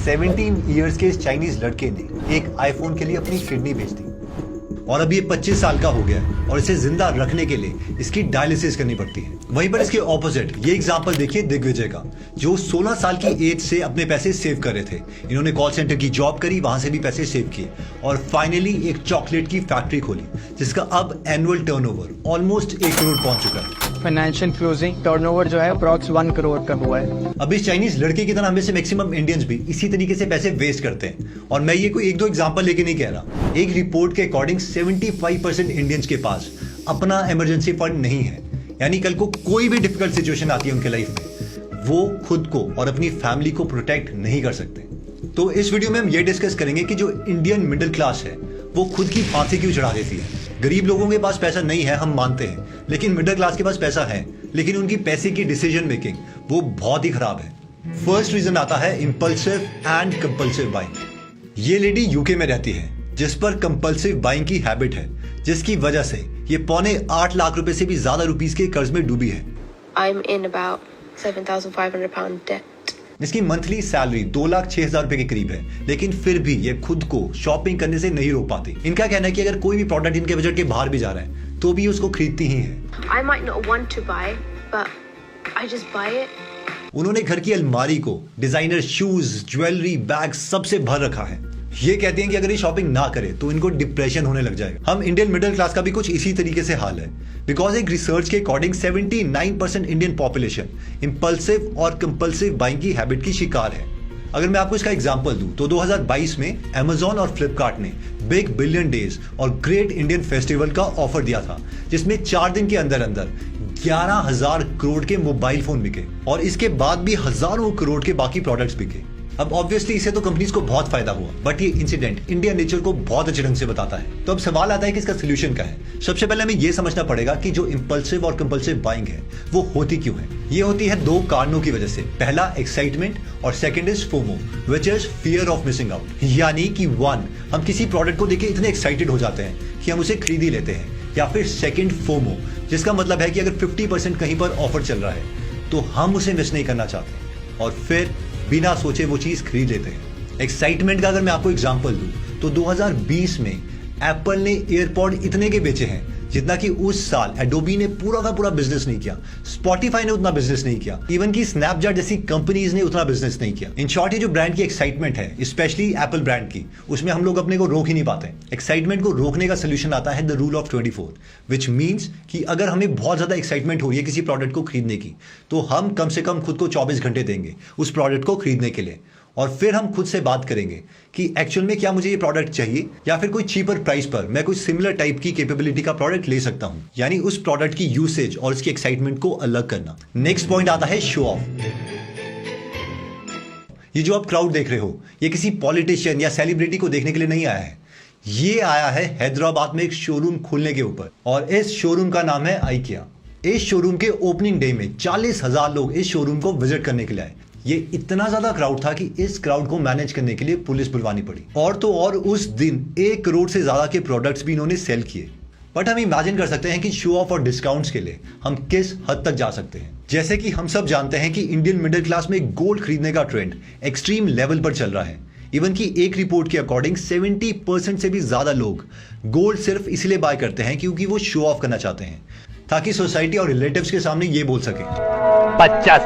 17 years के इस Chinese लड़के ने एक आईफोन के लिए अपनी किडनी बेच दी और अब ये 25 साल का हो गया है और इसे जिंदा रखने के लिए इसकी डायलिसिस करनी पड़ती है। वहीं पर इसके ऑपोजिट ये एग्जांपल देखिए दिग्विजय का, जो 16 साल की एज से अपने पैसे सेव कर रहे थे। इन्होंने कॉल सेंटर की जॉब करी, वहां से भी पैसे सेव किए और फाइनली एक चॉकलेट की फैक्ट्री खोली जिसका अब एनुअल टर्नओवर ऑलमोस्ट 1 करोड़ पहुंच चुका है। फाइनेंशियल क्लोजिंग टर्नओवर जो है अप्रॉक्स 1 करोड़ का हुआ है। अब इस चाइनीज लड़के की तरह हमें से मैक्सिमम इंडियंस भी इसी तरीके से पैसे वेस्ट करते हैं और मैं ये कोई 1-2 एग्जांपल लेके नहीं कह रहा। एक रिपोर्ट के अकॉर्डिंग 75% इंडियंस के पास अपना इमरजेंसी फंड नहीं है, यानी कल को कोई भी डिफिकल्ट सिचुएशन आती है उनके लाइफ में, वो खुद को और अपनी फैमिली को प्रोटेक्ट नहीं कर सकते। तो इस वीडियो में हम ये डिस्कस करेंगे कि जो इंडियन मिडिल क्लास है वो खुद की फांसी क्यों चढ़ा देती है। गरीब लोगों के पास पैसा नहीं है हम मानते हैं, लेकिन मिडिल क्लास के पास पैसा है, लेकिन उनकी पैसे की डिसीजन मेकिंग वो बहुत ही खराब है। फर्स्ट रीजन आता है इंपल्सिव एंड कंपल्सिव बाइंग। ये लेडी यूके में रहती है जिस पर कंपल्सिव बाइंग की हैबिट है, जिसकी वजह से ये 8.25 लाख रुपए से भी ज्यादा रुपीस के कर्ज में डूबी है। I'm in about £7,500 debt. इसकी मंथली सैलरी 2,06,000 रुपए के करीब है, लेकिन फिर भी ये खुद को शॉपिंग करने से नहीं रोक पाती। इनका कहना है कि अगर कोई भी प्रोडक्ट इनके बजट के बाहर भी जा रहा है तो भी उसको खरीदती ही है। I might not want to buy, but I just buy it. उन्होंने घर की अलमारी को डिजाइनर शूज, ज्वेलरी, बैग सबसे भर रखा है। ये कहती हैं कि अगर ये शॉपिंग ना करे तो इनको डिप्रेशन होने लग जाएगा। हम इंडियन मिडिल क्लास का भी कुछ इसी तरीके से हाल है, बिकॉज एक रिसर्च के अकॉर्डिंग 79% इंडियन पॉपुलेशन इंपल्सिव और कंपल्सिव बाइंग की हैबिट की शिकार है। अगर मैं आपको इसका एग्जांपल दूं तो 2022 में Amazon और फ्लिपकार्ट ने बिग बिलियन डेज और ग्रेट इंडियन फेस्टिवल का ऑफर दिया था, जिसमें 4 दिन के अंदर अंदर 11,000 करोड़ के मोबाइल फोन बिके और इसके बाद भी हजारों करोड़ के बाकी प्रोडक्ट्स बिके। अब ऑब्वियसली इससे तो कंपनीज को बहुत फायदा हुआ, बट ये इंसिडेंट इंडियन नेचर को बहुत अच्छे ढंग से बताता है। तो अब सवाल आता है कि इसका सोल्यूशन क्या है। सबसे पहले हमें यह समझना पड़ेगा कि जो इंपल्सिव और कंपल्सिव बाइंग है वो होती क्यों है। ये होती है 2 कारणों की वजह से। पहला एक्साइटमेंट और second is FOMO, which is fear of missing out. यानी कि 1, हम किसी प्रोडक्ट को देख के इतने एक्साइटेड हो जाते हैं कि हम उसे खरीद ही लेते हैं, या फिर सेकंड फोमो, जिसका मतलब है कि अगर 50% कहीं पर ऑफर चल रहा है तो हम उसे मिस नहीं करना चाहते और फिर बिना सोचे वो चीज खरीद लेते हैं। एक्साइटमेंट का अगर मैं आपको एग्जांपल दूं तो 2020 में एप्पल ने एयरपॉड इतने के बेचे हैं जितना कि उस साल एडोबी ने पूरा का पूरा बिजनेस नहीं किया, स्पॉटिफाई ने उतना बिजनेस नहीं किया, इवन की स्नैपचैट जैसी कंपनीज ने उतना बिजनेस नहीं किया। इन शॉर्ट ये जो ब्रांड की एक्साइटमेंट है, स्पेशली एप्पल ब्रांड की, उसमें हम लोग अपने को रोक ही नहीं पाते। एक्साइटमेंट को रोकने का सोल्यूशन आता है the rule of 24, which means कि अगर हमें बहुत ज्यादा एक्साइटमेंट हो रही है किसी प्रोडक्ट को खरीदने की तो हम कम से कम खुद को 24 घंटे देंगे उस प्रोडक्ट को खरीदने के लिए, और फिर हम खुद से बात करेंगे कि एक्चुअल में क्या मुझे ये प्रोडक्ट चाहिए या फिर कोई चीपर प्राइस पर मैं कोई सिमिलर टाइप की कैपेबिलिटी का प्रोडक्ट ले सकता हूं। यानी उस प्रोडक्ट की यूसेज और उसकी एक्साइटमेंट को अलग करना। नेक्स्ट पॉइंट आता है शो ऑफ। ये जो आप क्राउड देख रहे हो ये किसी पॉलिटिशियन या सेलिब्रिटी को देखने के लिए नहीं आया है, ये आया है हैदराबाद में एक शोरूम खुलने के ऊपर, और इस शोरूम का नाम है IKEA। इस शोरूम के ओपनिंग डे में 40,000 लोग इस शोरूम को विजिट करने के लिए आए। ये इतना ज्यादा क्राउड था कि इस क्राउड को मैनेज करने के लिए पुलिस बुलवानी पड़ी, और तो और उस दिन 1 करोड़ से ज्यादा के प्रोडक्ट्स भी इन्होंने सेल किए। बट हम इमेजिन कर सकते हैं कि शो ऑफ और डिस्काउंट्स के लिए हम किस हद तक जा सकते हैं। जैसे कि हम सब जानते हैं कि इंडियन मिडिल क्लास में गोल्ड खरीदने का ट्रेंड एक्सट्रीम लेवल पर चल रहा है। इवन की एक रिपोर्ट के अकॉर्डिंग 70% से भी ज्यादा लोग गोल्ड सिर्फ इसलिए बाय करते हैं क्योंकि वो शो ऑफ करना चाहते हैं, ताकि सोसाइटी और रिलेटिव्स के सामने ये बोल सके 50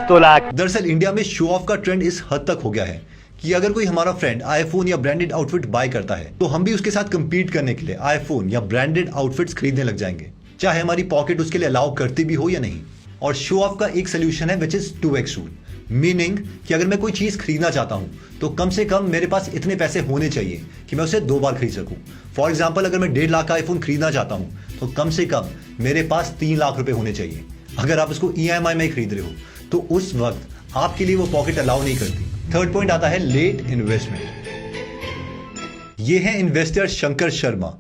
तोला। दरअसल इंडिया में शो ऑफ का ट्रेंड इस हद तक हो गया है कि अगर कोई हमारा फ्रेंड आईफोन या ब्रांडेड आउटफिट बाय करता है तो हम भी उसके साथ कंपीट करने के लिए आईफोन या ब्रांडेड आउटफिट्स खरीदने लग जाएंगे, चाहे हमारी पॉकेट उसके लिए अलाउ करती भी हो या नहीं। और शो ऑफ का एक सोल्यूशन है which is 2x rule, meaning कि अगर मैं कोई चीज खरीदना चाहता हूं तो कम से कम मेरे पास इतने पैसे होने चाहिए कि मैं उसे 2 बार खरीद सकूं। फॉर एग्जाम्पल, अगर मैं 1.5 लाख का आईफोन खरीदना चाहता हूं तो कम से कम मेरे पास 3 लाख रुपए होने चाहिए। अगर आप उसको EMI में खरीद रहे हो तो उस वक्त आपके लिए वो पॉकेट अलाउ नहीं करती। थर्ड पॉइंट आता है लेट इन्वेस्टमेंट। ये है इन्वेस्टर शंकर शर्मा।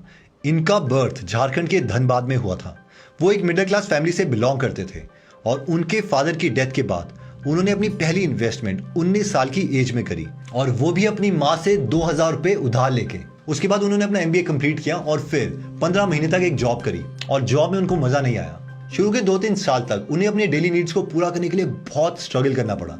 इनका बर्थ झारखंड के धनबाद में हुआ था। वो एक मिडिल क्लास फैमिली से बिलोंग करते थे और उनके फादर की डेथ के बाद उन्होंने अपनी पहली इन्वेस्टमेंट 19 साल की एज में करी, और वो भी अपनी माँ से 2,000 रुपए उधार लेके। उसके बाद उन्होंने अपना MBA कंप्लीट किया और फिर 15 महीने तक एक जॉब करी, और जॉब में उनको मजा नहीं आया। शुरू के 2-3 साल तक उन्हें अपने डेली नीड्स को पूरा करने के लिए बहुत स्ट्रगल करना पड़ा,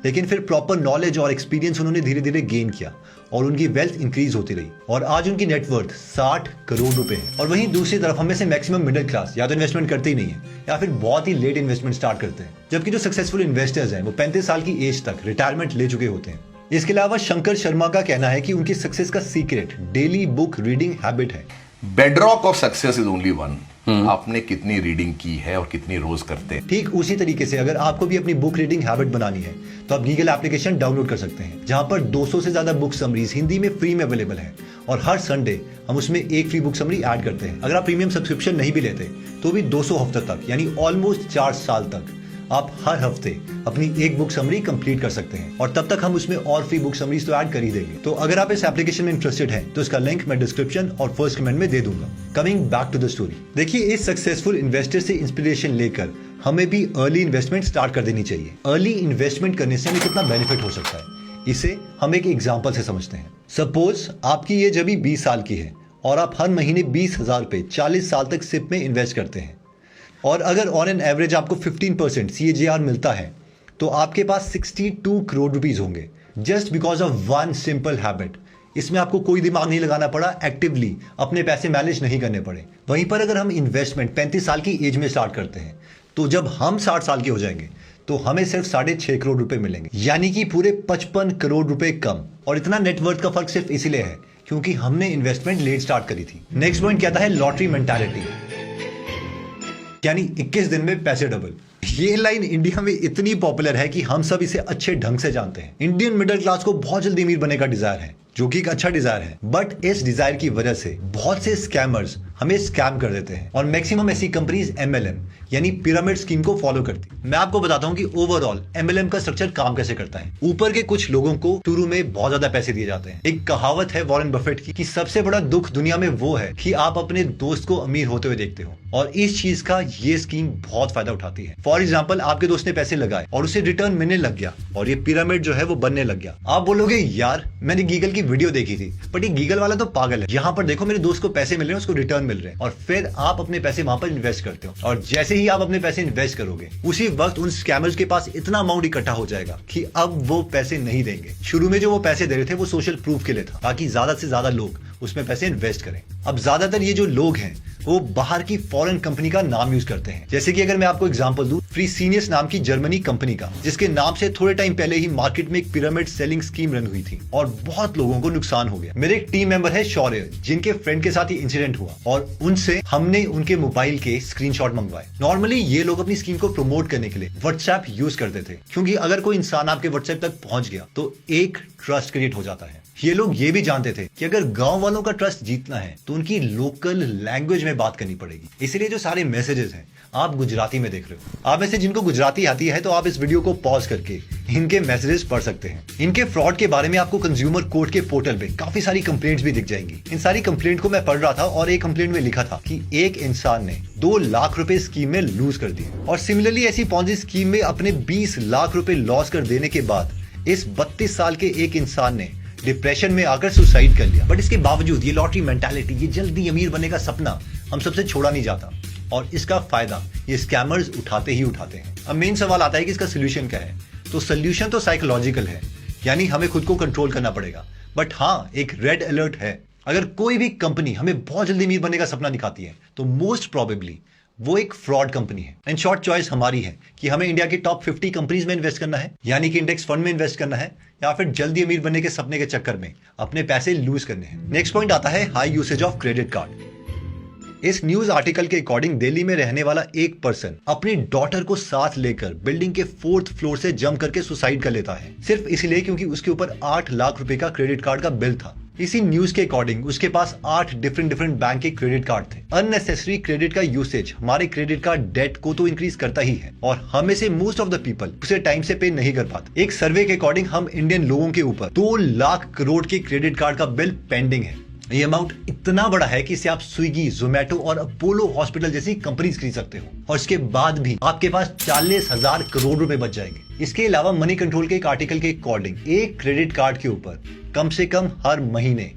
लेकिन फिर प्रॉपर नॉलेज और एक्सपीरियंस उन्होंने धीरे धीरे गेन किया और उनकी वेल्थ इंक्रीज होती रही और आज उनकी नेटवर्थ 60 करोड़ रुपए है। और वहीं दूसरी तरफ हमें से मैक्सिमम मिडिल क्लास या तो इन्वेस्टमेंट करते ही नहीं है या फिर बहुत ही लेट इन्वेस्टमेंट स्टार्ट करते हैं, जबकि जो सक्सेसफुल इन्वेस्टर्स हैं वो 35 साल की एज तक रिटायरमेंट ले चुके होते हैं। इसके अलावा शंकर शर्मा का कहना है कि उनकी सक्सेस का secret daily book reading habit है। Bedrock of success is only one, आपने कितनी रीडिंग की है और कितनी रोज करते हैं। ठीक उसी तरीके से अगर आपको भी अपनी बुक रीडिंग हैबिट बनानी है तो आप गीगल एप्लीकेशन डाउनलोड कर सकते हैं, जहां पर 200 से ज्यादा बुक समरीज हिंदी में फ्री में अवेलेबल है और हर संडे हम उसमें एक फ्री बुक समरी ऐड करते हैं। अगर आप प्रीमियम सब्सक्रिप्शन नहीं भी लेते तो भी 200 हफ्ते तक यानी ऑलमोस्ट 4 साल तक आप हर हफ्ते अपनी एक बुक समरी कंप्लीट कर सकते हैं और तब तक हम उसमें और फ्री बुक समरीज तो ऐड कर ही देंगे। तो अगर आप इस एप्लीकेशन में इंटरेस्टेड हैं तो इसका लिंक मैं डिस्क्रिप्शन और फर्स्ट कमेंट में दे दूंगा। Coming back to the story, देखिए इस सक्सेसफुल इन्वेस्टर से इंस्पिरेशन लेकर हमें भी अर्ली इन्वेस्टमेंट स्टार्ट कर देनी चाहिए। अर्ली इन्वेस्टमेंट करने से हमें कितना बेनिफिट हो सकता है इसे हम एक एग्जाम्पल से समझते हैं। सपोज आपकी एज अभी 20 साल की है और आप हर महीने 20,000 रुपए 40 साल तक सिप में इन्वेस्ट करते हैं और अगर ऑन एन एवरेज आपको 15% CAGR मिलता है तो आपके पास 62 करोड़ रुपीस होंगे just because of one simple habit. इसमें आपको कोई दिमाग नहीं लगाना पड़ा, एक्टिवली अपने पैसे मैनेज नहीं करने पड़े। वहीं पर अगर हम इन्वेस्टमेंट 35 साल की एज में स्टार्ट करते हैं तो जब हम 60 साल के हो जाएंगे तो हमें सिर्फ 6.5 करोड़ रुपए मिलेंगे, यानी कि पूरे 55 करोड़ रुपए कम। और इतना नेटवर्थ का फर्क सिर्फ इसीलिए है क्योंकि हमने इन्वेस्टमेंट लेट स्टार्ट करी थी। नेक्स्ट पॉइंट कहता है लॉटरी मेंटालिटी, यानी 21 दिन में पैसे डबल। ये लाइन इंडिया में इतनी पॉपुलर है कि हम सब इसे अच्छे ढंग से जानते हैं। इंडियन मिडिल क्लास को बहुत जल्दी अमीर बनने का डिजायर है, जो कि एक अच्छा डिजायर है, बट इस डिजायर की वजह से बहुत से स्कैमर्स हमें स्कैम कर देते हैं और मैक्सिमम ऐसी कंपनीज MLM यानी पिरामिड स्कीम को फॉलो करती है। मैं आपको बताता हूं कि ओवरऑल MLM का स्ट्रक्चर काम कैसे करता है। ऊपर के कुछ लोगों को शुरू में बहुत ज्यादा पैसे दिए जाते हैं। एक कहावत है वॉरेन बफेट की कि सबसे बड़ा दुख दुनिया में वो है कि आप अपने दोस्त को अमीर होते हुए देखते हो, और इस चीज का ये स्कीम बहुत फायदा उठाती है। फॉर एग्जाम्पल, आपके दोस्त ने पैसे लगाए और उसे रिटर्न मिलने लग गया और ये पिरामिड जो है वो बनने लग गया। आप बोलोगे यार मैंने गीगल की वीडियो देखी थी, बट ये गीगल वाला तो पागल है, यहाँ पर देखो मेरे दोस्त को पैसे मिल रहे हैं, उसको रिटर्न मिल रहे हैं। और फिर आप अपने पैसे वहां पर इन्वेस्ट करते हो और जैसे ही आप अपने पैसे इन्वेस्ट करोगे उसी वक्त उन स्कैमर्स के पास इतना अमाउंट इकट्ठा हो जाएगा कि अब वो पैसे नहीं देंगे। शुरू में जो वो पैसे दे रहे थे वो सोशल प्रूफ के लिए था ताकि ज्यादा से ज्यादा लोग उसमें पैसे इन्वेस्ट करें। अब ज्यादातर ये जो लोग हैं वो बाहर की फॉरेन कंपनी का नाम यूज करते हैं। जैसे कि अगर मैं आपको एग्जांपल दूं, फ्रीसीनियस नाम की जर्मनी कंपनी का, जिसके नाम से थोड़े टाइम पहले ही मार्केट में एक पिरामिड सेलिंग स्कीम रन हुई थी और बहुत लोगों को नुकसान हो गया। मेरे एक टीम मेंबर है शौर्य, जिनके फ्रेंड के साथ ही इंसिडेंट हुआ और उनसे हमने उनके मोबाइल के स्क्रीनशॉट मंगवाए। नॉर्मली ये लोग अपनी स्कीम को प्रमोट करने के लिए व्हाट्सएप यूज करते थे, क्योंकि अगर कोई इंसान आपके व्हाट्सएप तक पहुंच गया तो एक ट्रस्ट क्रिएट हो जाता है। ये लोग ये भी जानते थे कि अगर गांव वालों का ट्रस्ट जीतना है तो उनकी लोकल लैंग्वेज में बात करनी पड़ेगी। इसलिए जो सारे मैसेजेस हैं आप गुजराती में देख रहे हो। आप में से जिनको गुजराती आती है तो आप इस वीडियो को पॉज करके इनके मैसेजेस पढ़ सकते हैं। इनके फ्रॉड के बारे में आपको कंज्यूमर कोर्ट के पोर्टल पे काफी सारी कंप्लेंट्स भी दिख जाएंगी। इन सारी कंप्लेंट को मैं पढ़ रहा था और एक कंप्लेंट में लिखा था कि एक इंसान ने 2 लाख रुपए स्कीम में लूज कर दिए और सिमिलरली ऐसी पॉन्जी स्कीम में अपने 20 लाख रुपए लॉस कर देने के बाद इस 32 साल के एक इंसान ने डिप्रेशन में आकर सुसाइड कर लिया। बट इसके बावजूद ये लॉटरी मेंटालिटी, ये जल्दी अमीर बनने का सपना हम सबसे छोड़ा नहीं जाता और इसका फायदा ये स्कैमर्स उठाते ही उठाते हैं। अब मेन सवाल आता है कि इसका सोल्यूशन क्या है। तो सोल्यूशन तो साइकोलॉजिकल है, यानी हमें खुद को कंट्रोल करना पड़ेगा। बट हाँ, एक रेड अलर्ट है। अगर कोई भी कंपनी हमें बहुत जल्दी अमीर बनने का सपना दिखाती है तो मोस्ट प्रोबेबली वो एक फ्रॉड कंपनी है। एंड शॉर्ट चॉइस हमारी है कि हमें इंडिया की टॉप 50 कंपनीज में इन्वेस्ट करना है, यानी कि इंडेक्स फंड में इन्वेस्ट करना है, या फिर जल्दी अमीर बनने के सपने के चक्कर में अपने पैसे लूज करने हैं। नेक्स्ट पॉइंट आता है high usage of credit card. इस न्यूज आर्टिकल के अकॉर्डिंग दिल्ली में रहने वाला एक पर्सन अपनी डॉटर को साथ लेकर बिल्डिंग के 4th फ्लोर से जंप करके सुसाइड कर लेता है, सिर्फ इसलिए क्योंकि उसके ऊपर 8 लाख रुपए का क्रेडिट कार्ड का बिल था। इसी न्यूज के अकॉर्डिंग उसके पास 8 डिफरेंट बैंक के क्रेडिट कार्ड थे। अननेसेसरी क्रेडिट का यूसेज हमारे क्रेडिट कार्ड डेट को तो इंक्रीज करता ही है और हमें से मोस्ट ऑफ द पीपल उसे टाइम से पे नहीं कर पाते। एक सर्वे के अकॉर्डिंग हम इंडियन लोगों के ऊपर 2 लाख करोड़ के क्रेडिट कार्ड का बिल पेंडिंग है। ये अमाउंट इतना बड़ा है कि इसे आप स्विगी, जोमेटो और अपोलो हॉस्पिटल जैसी कंपनीज खरीद सकते हो और इसके बाद भी आपके पास 40,000 करोड़ रुपए बच जाएंगे। इसके अलावा मनी कंट्रोल के एक आर्टिकल के अकॉर्डिंग एक क्रेडिट कार्ड के ऊपर कम से कम हर महीने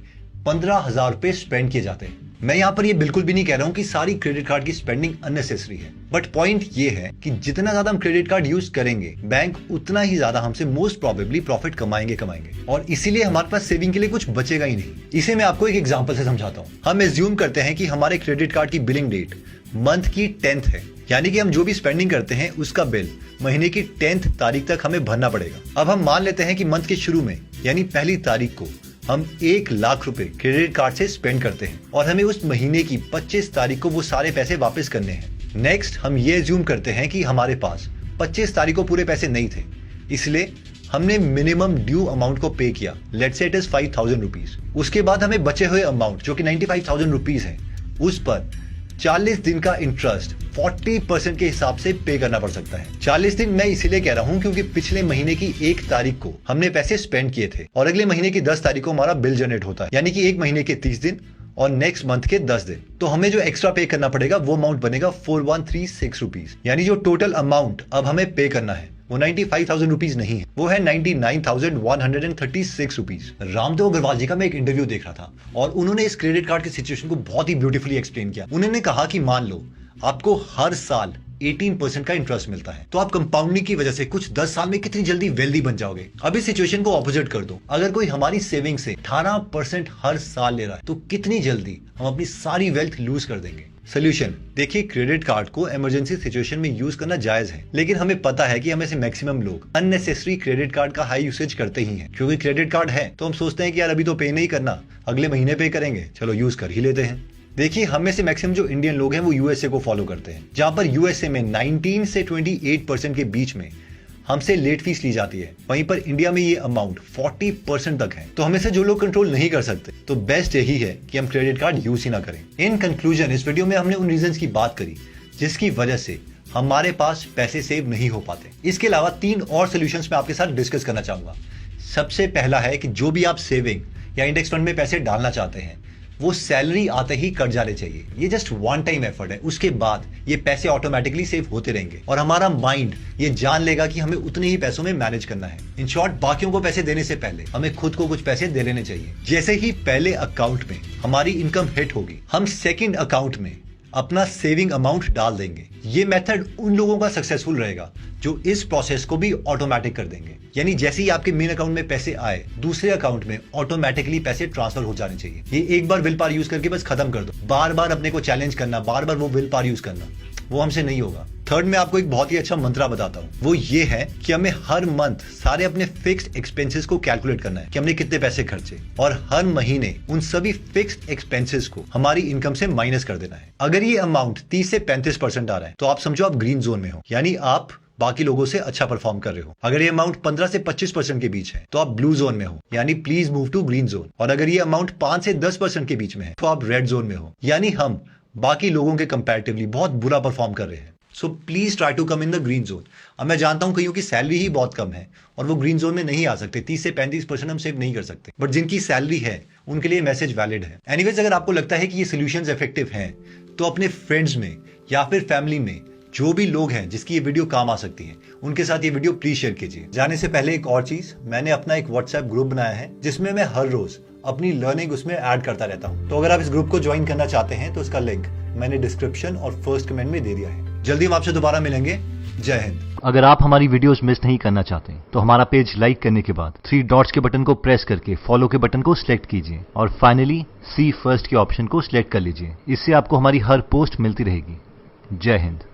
15,000 रुपए स्पेंड किए जाते हैं। मैं यहाँ पर ये बिल्कुल भी नहीं कह रहा हूँ कि सारी क्रेडिट कार्ड की स्पेंडिंग अननेसेसरी है, बट पॉइंट ये है कि जितना ज्यादा हम क्रेडिट कार्ड यूज करेंगे बैंक उतना ही ज्यादा हमसे मोस्ट प्रोबेबली प्रॉफिट कमाएंगे और इसीलिए हमारे पास सेविंग के लिए कुछ बचेगा ही नहीं। इसे मैं आपको एक एग्जांपल से समझाता हूँ। हम एज्यूम करते हैं कि हमारे क्रेडिट कार्ड की बिलिंग डेट मंथ की 10th है, यानी कि हम जो भी स्पेंडिंग करते हैं उसका बिल महीने की 10th तारीख तक हमें भरना पड़ेगा। अब हम मान लेते हैं कि मंथ के शुरू में यानी पहली तारीख को हम 1 लाख रुपए क्रेडिट कार्ड से स्पेंड करते हैं और हमें उस महीने की 25 तारीख को वो सारे पैसे वापस करने हैं। नेक्स्ट हम ये एज्यूम करते हैं कि हमारे पास 25 तारीख को पूरे पैसे नहीं थे, इसलिए हमने मिनिमम ड्यू अमाउंट को पे किया, let's say it is 5,000 rupees. उसके बाद हमें बचे हुए अमाउंट जो कि 95,000 रुपीज है उस पर 40 दिन का इंटरेस्ट 40% के हिसाब से पे करना पड़ सकता है। 40 दिन मैं इसीलिए कह रहा हूं क्योंकि पिछले महीने की 1 तारीख को हमने पैसे स्पेंड किए थे और अगले महीने की 10 तारीख को हमारा बिल जनरेट होता है, यानी कि एक महीने के 30 दिन और नेक्स्ट मंथ के 10 दिन। तो हमें जो एक्स्ट्रा पे करना पड़ेगा वो अमाउंट बनेगा 4136 रुपीज, यानी जो टोटल अमाउंट अब हमें पे करना है वो 95,000 रुपीज नहीं है, वो है 99,136 रुपीज। रामदेव अग्रवाल जी का मैं एक इंटरव्यू देख रहा था और उन्होंने इस क्रेडिट कार्ड की सिचुएशन को बहुत ही ब्यूटीफुली एक्सप्लेन किया। उन्होंने कहा कि मान लो आपको हर साल 18% का इंटरेस्ट मिलता है, तो आप कंपाउंडिंग की वजह से कुछ 10 साल में कितनी जल्दी वेल्दी बन जाओगे। अब इस सिचुएशन को ऑपोजिट कर दो, अगर कोई हमारी सेविंग से 18% हर साल ले रहा है तो कितनी जल्दी हम अपनी सारी वेल्थ लूज कर देंगे। सोल्यूशन देखिए, क्रेडिट कार्ड को इमरजेंसी सिचुएशन में यूज करना जायज है, लेकिन हमें पता है कि हमें से मैक्सिमम लोग अननेसेसरी क्रेडिट कार्ड का हाई यूसेज करते ही हैं। क्योंकि क्रेडिट कार्ड है तो हम सोचते हैं कि यार अभी तो पे नहीं करना, अगले महीने पे करेंगे, चलो यूज कर ही लेते हैं। देखिए, हम में से मैक्सिमम जो इंडियन लोग हैं वो यूएसए को फॉलो करते हैं, जहां पर यूएसए में 19 से 28% के बीच में हमसे लेट फीस ली जाती है। वहीं पर इंडिया में ये अमाउंट 40% तक है। तो हमें से जो लोग कंट्रोल नहीं कर सकते तो बेस्ट यही है कि हम क्रेडिट कार्ड यूज ही ना करें। इन कंक्लूजन, इस वीडियो में हमने उन रीजंस की बात करी जिसकी वजह से हमारे पास पैसे सेव नहीं हो पाते। इसके अलावा 3 और सोल्यूशंस मैं आपके साथ डिस्कस करना चाहूंगा। सबसे पहला है कि जो भी आप सेविंग या इंडेक्स फंड में पैसे डालना चाहते हैं वो सैलरी आते ही कट जाने चाहिए। ये जस्ट वन टाइम एफर्ट है, उसके बाद ये पैसे ऑटोमेटिकली सेव होते रहेंगे और हमारा माइंड ये जान लेगा कि हमें उतने ही पैसों में मैनेज करना है। इन शॉर्ट, बाकियों को पैसे देने से पहले हमें खुद को कुछ पैसे दे लेने चाहिए। जैसे ही पहले अकाउंट में हमारी इनकम हिट होगी, हम सेकंड अकाउंट में अपना सेविंग अमाउंट डाल देंगे। ये मेथड उन लोगों का सक्सेसफुल रहेगा जो इस प्रोसेस को भी ऑटोमेटिक कर देंगे, यानी जैसे ही आपके मेन अकाउंट में पैसे आए दूसरे अकाउंट में ऑटोमेटिकली पैसे ट्रांसफर हो जाने चाहिए। ये एक बार विल पावर यूज करके बस खत्म कर दो। बार बार अपने को चैलेंज करना, बार बार वो विल पावर यूज करना, वो हमसे नहीं होगा। थर्ड में आपको एक बहुत ही अच्छा मंत्रा बताता हूँ, वो ये है कि हमें हर मंथ सारे अपने फिक्स्ड एक्सपेंसेस को कैलकुलेट करना है कि हमने कितने पैसे खर्चे और हर महीने उन सभी फिक्स्ड एक्सपेंसेस को हमारी इनकम से माइनस कर देना है। अगर ये अमाउंट 30 से 35% आ रहा है तो आप समझो आप ग्रीन जोन में हो, यानी आप बाकी लोगों से अच्छा परफॉर्म कर रहे हो। अगर ये अमाउंट 15 से 25% के बीच है तो आप ब्लू जोन में हो, यानी please move to green zone. और अगर ये अमाउंट 5 से 10% के बीच में है तो आप रेड जोन में हो, यानी हम बाकी लोगों के कंपैरेटिवली बहुत बुरा परफॉर्म कर रहे हैं। So please try to come in the green zone. अब मैं जानता हूं कईयों की सैलरी ही बहुत कम है और वो ग्रीन जोन में नहीं आ सकते, 30 से 35% हम सेव नहीं कर सकते, बट जिनकी सैलरी है उनके लिए मैसेज वैलिड है। एनीवेज, अगर आपको लगता है कि ये सोल्यूशंस इफेक्टिव हैं तो अपने फ्रेंड्स में या फिर फैमिली में जो भी लोग हैं जिसकी ये वीडियो काम आ सकती है उनके साथ ये वीडियो प्लीज शेयर कीजिए। जाने से पहले एक और चीज, मैंने अपना एक व्हाट्सएप ग्रुप बनाया है जिसमें मैं हर रोज अपनी लर्निंग उसमें ऐड करता रहता हूं। तो अगर आप इस ग्रुप को ज्वाइन करना चाहते हैं तो उसका लिंक मैंने डिस्क्रिप्शन और फर्स्ट कमेंट में दे दिया है। जल्दी हम आपसे दोबारा मिलेंगे। जय हिंद। अगर आप हमारी वीडियोस मिस नहीं करना चाहते तो हमारा पेज लाइक करने के बाद 3 डॉट्स के बटन को प्रेस करके फॉलो के बटन को सिलेक्ट कीजिए और फाइनली सी फर्स्ट के ऑप्शन को सिलेक्ट कर लीजिए। इससे आपको हमारी हर पोस्ट मिलती रहेगी। जय हिंद।